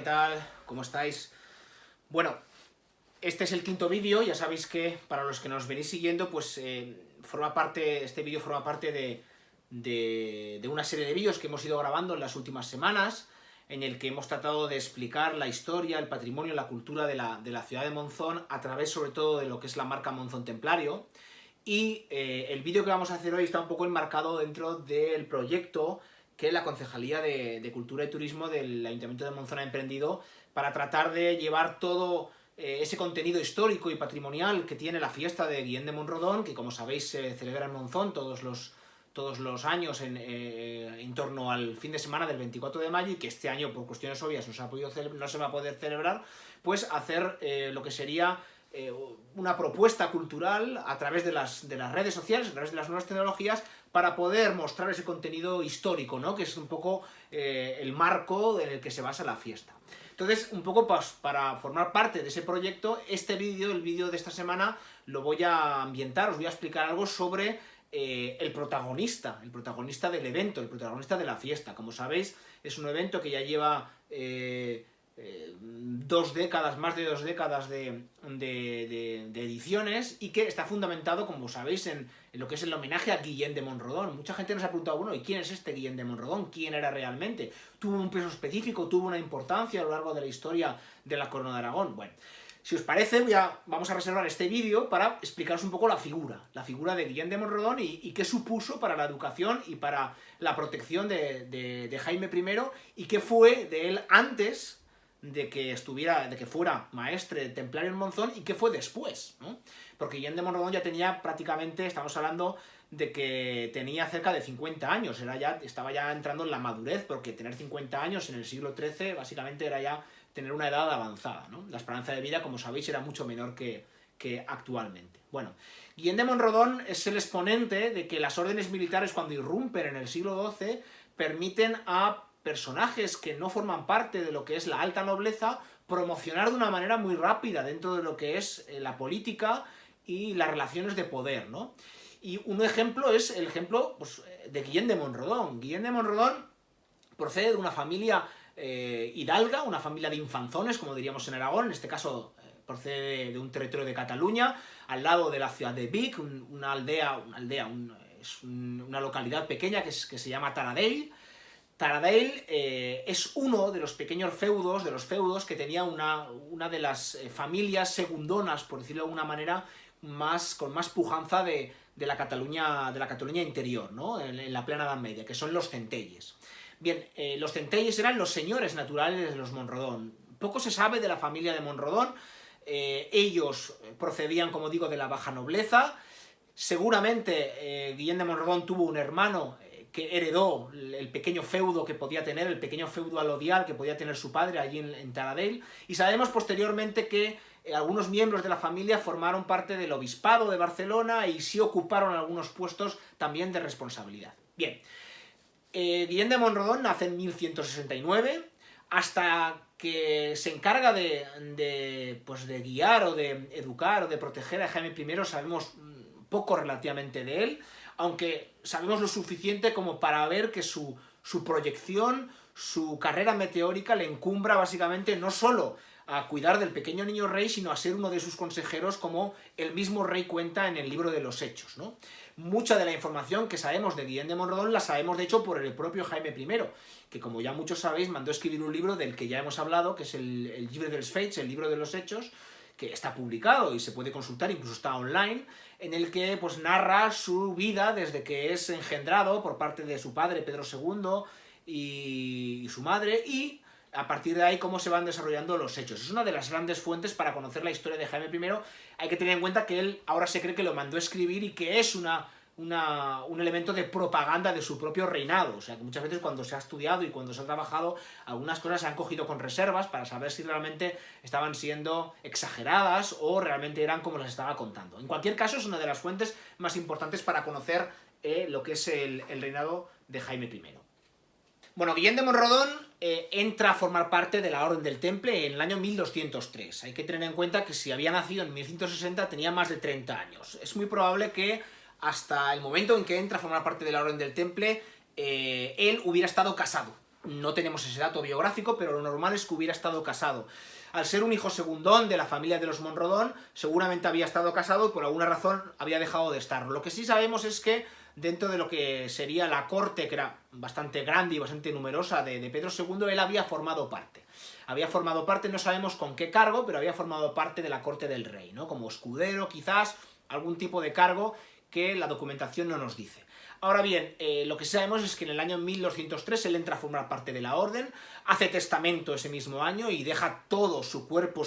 tal? ¿Cómo estáis? Bueno, este es el quinto vídeo, ya sabéis que para los que nos venís siguiendo, pues este vídeo forma parte de una serie de vídeos que hemos ido grabando en las últimas semanas, en el que hemos tratado de explicar la historia, el patrimonio, la cultura de la ciudad de Monzón, a través sobre todo de lo que es la marca Monzón Templario. Y el vídeo que vamos a hacer hoy está un poco enmarcado dentro del proyecto que la Concejalía de Cultura y Turismo del Ayuntamiento de Monzón ha emprendido para tratar de llevar todo ese contenido histórico y patrimonial que tiene la fiesta de Guillén de Monrodón, que como sabéis se celebra en Monzón todos los años en torno al fin de semana del 24 de mayo y que este año por cuestiones obvias no se va a poder celebrar, pues hacer lo que sería una propuesta cultural a través de las redes sociales, a través de las nuevas tecnologías, para poder mostrar ese contenido histórico, ¿no? Que es un poco el marco en el que se basa la fiesta. Entonces, un poco para formar parte de ese proyecto, el vídeo de esta semana, lo voy a ambientar, os voy a explicar algo sobre el protagonista del evento, el protagonista de la fiesta. Como sabéis, es un evento que ya lleva más de dos décadas de ediciones y que está fundamentado, como sabéis, en lo que es el homenaje a Guillén de Monrodón. Mucha gente nos ha preguntado, bueno, ¿y quién es este Guillén de Monrodón? ¿Quién era realmente? ¿Tuvo un peso específico? ¿Tuvo una importancia a lo largo de la historia de la Corona de Aragón? Bueno, si os parece, vamos a reservar este vídeo para explicaros un poco la figura de Guillén de Monrodón y qué supuso para la educación y para la protección de Jaime I y qué fue de él antes de que fuera maestre templario en Monzón y qué fue después, ¿no? Porque Guillén de Monrodón ya tenía prácticamente, estamos hablando de que tenía cerca de 50 años, estaba ya entrando en la madurez, porque tener 50 años en el siglo XIII básicamente era ya tener una edad avanzada, ¿no? La esperanza de vida, como sabéis, era mucho menor que actualmente. Bueno, Guillén de Monrodón es el exponente de que las órdenes militares, cuando irrumpen en el siglo XII, permiten a personajes que no forman parte de lo que es la alta nobleza promocionar de una manera muy rápida dentro de lo que es la política y las relaciones de poder, ¿no? Y un ejemplo es el ejemplo de Guillén de Monrodón. Guillén de Monrodón procede de una familia hidalga, una familia de infanzones, como diríamos en Aragón, en este caso procede de un territorio de Cataluña, al lado de la ciudad de Vic, una localidad pequeña que se llama Taradell. Taradell es uno de los pequeños feudos que tenía una de las familias segundonas, por decirlo de alguna manera, con más pujanza de la Cataluña interior, ¿no? En la plena Edad Media, que son los centelles. Bien, los centelles eran los señores naturales de los Monrodón. Poco se sabe de la familia de Monrodón. Ellos procedían, como digo, de la baja nobleza. Seguramente Guillén de Monrodón tuvo un hermano que heredó el pequeño feudo que podía tener, el pequeño feudo alodial que podía tener su padre allí en Taradell, y sabemos posteriormente que algunos miembros de la familia formaron parte del obispado de Barcelona y sí ocuparon algunos puestos también de responsabilidad. Bien, Guillén de Monrodón nace en 1169, hasta que se encarga de guiar o de educar o de proteger a Jaime I, sabemos poco relativamente de él, aunque sabemos lo suficiente como para ver que su proyección, su carrera meteórica le encumbra básicamente no solo a cuidar del pequeño niño rey, sino a ser uno de sus consejeros, como el mismo rey cuenta en el libro de los Hechos, ¿no? Mucha de la información que sabemos de Guillén de Monrodón la sabemos de hecho por el propio Jaime I, que como ya muchos sabéis mandó escribir un libro del que ya hemos hablado, que es el Llibre dels Fets, el libro de los Hechos, que está publicado y se puede consultar, incluso está online, en el que narra su vida desde que es engendrado por parte de su padre Pedro II y su madre, y a partir de ahí cómo se van desarrollando los hechos. Es una de las grandes fuentes para conocer la historia de Jaime I. Hay que tener en cuenta que él ahora se cree que lo mandó a escribir y que es un elemento de propaganda de su propio reinado. O sea, que muchas veces cuando se ha estudiado y cuando se ha trabajado, algunas cosas se han cogido con reservas para saber si realmente estaban siendo exageradas o realmente eran como las estaba contando. En cualquier caso, es una de las fuentes más importantes para conocer lo que es el reinado de Jaime I. Bueno, Guillén de Monrodón entra a formar parte de la Orden del Temple en el año 1203. Hay que tener en cuenta que si había nacido en 1160 tenía más de 30 años. Es muy probable que hasta el momento en que entra a formar parte de la Orden del Temple él hubiera estado casado No tenemos ese dato biográfico, pero lo normal es que hubiera estado casado. Al ser un hijo segundón de la familia de los Monrodón, seguramente había estado casado y por alguna razón había dejado de estarlo. Lo que sí sabemos es que dentro de lo que sería la corte, que era bastante grande y bastante numerosa de Pedro II, él había formado parte. Había formado parte, no sabemos con qué cargo, pero había formado parte de la corte del rey, ¿no? Como escudero, quizás, algún tipo de cargo que la documentación no nos dice. Ahora bien, lo que sabemos es que en el año 1203 él entra a formar parte de la orden, hace testamento ese mismo año y deja todo su cuerpo,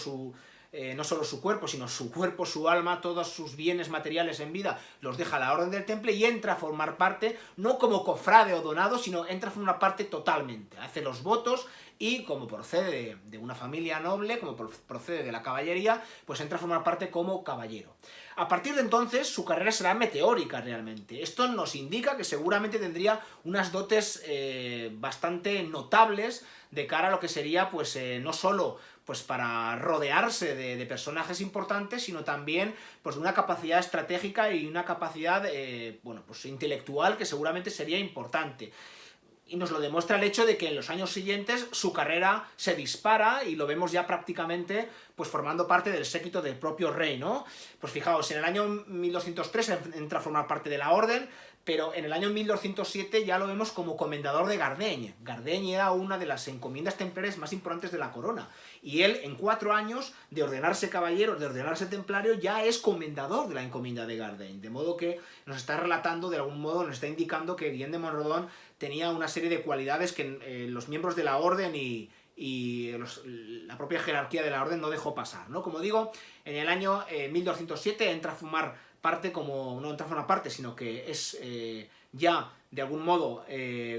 no solo su cuerpo, sino su cuerpo, su alma, todos sus bienes materiales en vida, los deja a la Orden del Temple y entra a formar parte, no como cofrade o donado, sino entra a formar parte totalmente. Hace los votos y, como procede de una familia noble, como procede de la caballería, pues entra a formar parte como caballero. A partir de entonces, su carrera será meteórica realmente. Esto nos indica que seguramente tendría unas dotes bastante notables de cara a lo que sería, pues, no solo pues para rodearse de personajes importantes, sino también pues de una capacidad estratégica y una capacidad bueno, pues intelectual que seguramente sería importante. Y nos lo demuestra el hecho de que en los años siguientes su carrera se dispara y lo vemos ya prácticamente pues formando parte del séquito del propio rey, ¿no? Pues fijaos, en el año 1203 entra a formar parte de la orden, pero en el año 1207 ya lo vemos como comendador de Gardeny. Gardeny era una de las encomiendas templarias más importantes de la corona, y él en 4 años de ordenarse caballero, de ordenarse templario, ya es comendador de la encomienda de Gardeny, de modo que nos está relatando, de algún modo, nos está indicando que Guillem de Monrodon tenía una serie de cualidades que los miembros de la orden y la propia jerarquía de la orden no dejó pasar, ¿no? Como digo, en el año 1207 entra a formar parte como, no entra a formar parte, sino que es ya de algún modo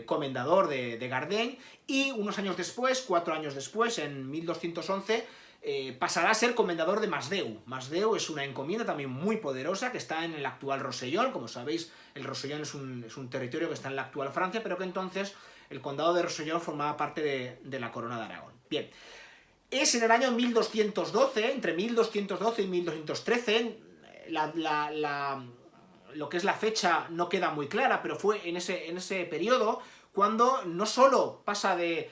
comendador de Gardeny, y unos años después, 4 años después, en 1211, pasará a ser comendador de Masdeu. Masdeu es una encomienda también muy poderosa que está en el actual Rosellón. Como sabéis, el Rosellón es un territorio que está en la actual Francia, pero que entonces el condado de Rosellón formaba parte de la corona de Aragón. Bien, es en el año 1212, entre 1212 y 1213, lo que es la fecha no queda muy clara, pero fue en ese periodo cuando no solo pasa de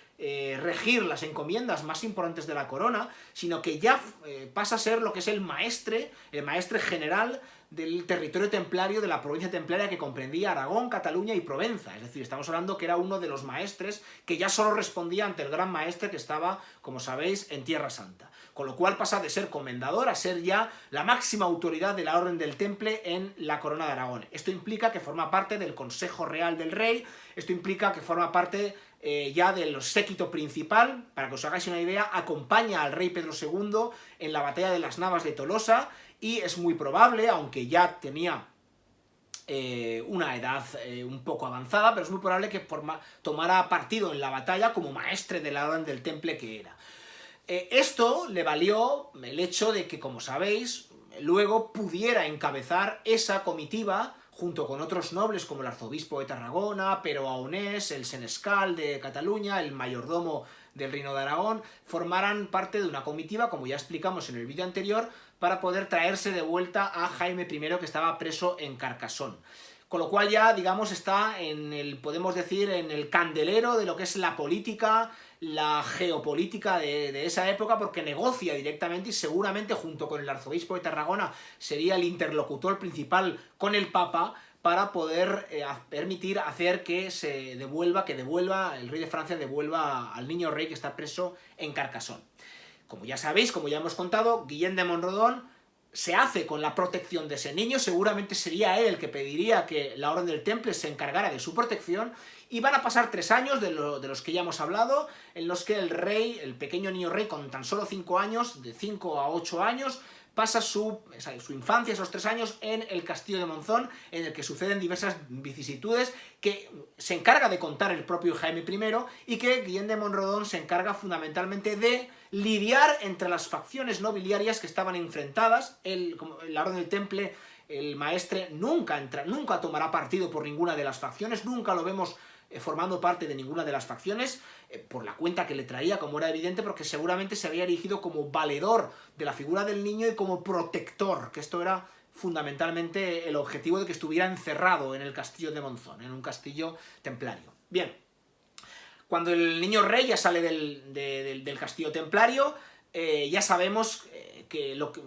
regir las encomiendas más importantes de la corona, sino que ya pasa a ser lo que es el maestre general del territorio templario de la provincia templaria que comprendía Aragón, Cataluña y Provenza. Es decir, estamos hablando que era uno de los maestres que ya solo respondía ante el gran maestre que estaba, como sabéis, en Tierra Santa. Con lo cual pasa de ser comendador a ser ya la máxima autoridad de la Orden del Temple en la corona de Aragón. Esto implica que forma parte del Consejo Real del Rey, esto implica que forma parte ya del séquito principal. Para que os hagáis una idea, acompaña al rey Pedro II en la batalla de las Navas de Tolosa, y es muy probable, aunque ya tenía una edad un poco avanzada, pero es muy probable que tomara partido en la batalla como maestre de la Orden del Temple que era. Esto le valió el hecho de que, como sabéis, luego pudiera encabezar esa comitiva junto con otros nobles como el arzobispo de Tarragona, Pero Aunés, el senescal de Cataluña, el mayordomo del Reino de Aragón, formaran parte de una comitiva, como ya explicamos en el vídeo anterior, para poder traerse de vuelta a Jaime I, que estaba preso en Carcassonne. Con lo cual ya, digamos, está podemos decir, en el candelero de lo que es la política, la geopolítica de esa época, porque negocia directamente y seguramente junto con el arzobispo de Tarragona sería el interlocutor principal con el Papa para poder permitir hacer que el rey de Francia devuelva al niño rey que está preso en Carcassonne. Como ya sabéis, como ya hemos contado, Guillem de Monrodon se hace con la protección de ese niño, seguramente sería él el que pediría que la Orden del Temple se encargara de su protección, y van a pasar 3 años de los que ya hemos hablado, en los que el rey, el pequeño niño rey con tan solo 5 años, de 5 a 8 años, pasa su infancia, esos 3 años, en el castillo de Monzón, en el que suceden diversas vicisitudes que se encarga de contar el propio Jaime I, y que Guillem de Monrodon se encarga fundamentalmente de lidiar entre las facciones nobiliarias que estaban enfrentadas. La Orden del Temple, el maestre, nunca tomará partido por ninguna de las facciones, nunca lo vemos formando parte de ninguna de las facciones, por la cuenta que le traía, como era evidente, porque seguramente se había erigido como valedor de la figura del niño y como protector, que esto era fundamentalmente el objetivo de que estuviera encerrado en el castillo de Monzón, en un castillo templario. Bien, Cuando el niño rey ya sale del castillo templario, ya sabemos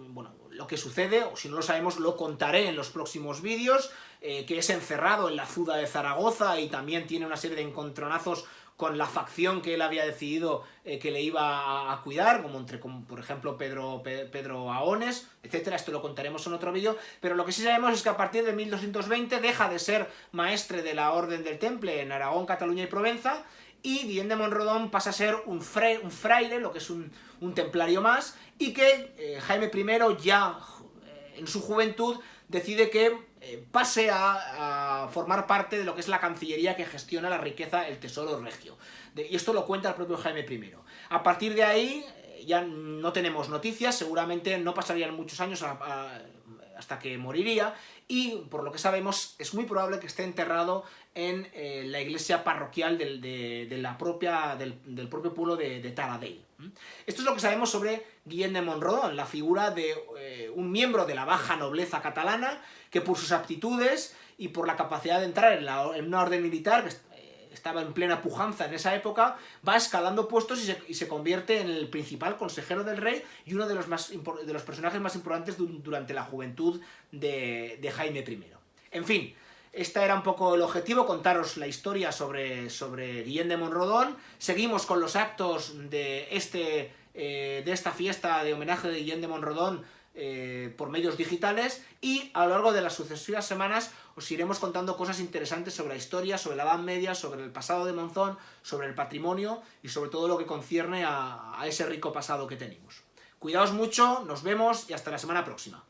bueno, lo que sucede, o si no lo sabemos lo contaré en los próximos vídeos, que es encerrado en la Azuda de Zaragoza y también tiene una serie de encontronazos con la facción que él había decidido que le iba a cuidar, como por ejemplo Pedro Ahones, etcétera. Esto lo contaremos en otro vídeo, pero lo que sí sabemos es que a partir de 1220 deja de ser maestre de la Orden del Temple en Aragón, Cataluña y Provenza, y Guillem de Monrodon pasa a ser un fraile, lo que es un templario más, y que Jaime I ya en su juventud decide que pase a formar parte de lo que es la Cancillería que gestiona la riqueza, el tesoro regio. Y esto lo cuenta el propio Jaime I. A partir de ahí ya no tenemos noticias, seguramente no pasarían muchos años hasta que moriría, y por lo que sabemos es muy probable que esté enterrado en la iglesia parroquial del propio pueblo de Taradell. Esto es lo que sabemos sobre Guillem de Monrodon, la figura de un miembro de la baja nobleza catalana que por sus aptitudes y por la capacidad de entrar en una orden militar que estaba en plena pujanza en esa época, va escalando puestos y se convierte en el principal consejero del rey y uno de los personajes más importantes durante la juventud de Jaime I. En fin, este era un poco el objetivo, contaros la historia sobre Guillem de Monrodon. Seguimos con los actos de esta fiesta de homenaje de Guillem de Monrodon por medios digitales, y a lo largo de las sucesivas semanas os iremos contando cosas interesantes sobre la historia, sobre la Edad Media, sobre el pasado de Monzón, sobre el patrimonio y sobre todo lo que concierne a ese rico pasado que tenemos. Cuidaos mucho, nos vemos y hasta la semana próxima.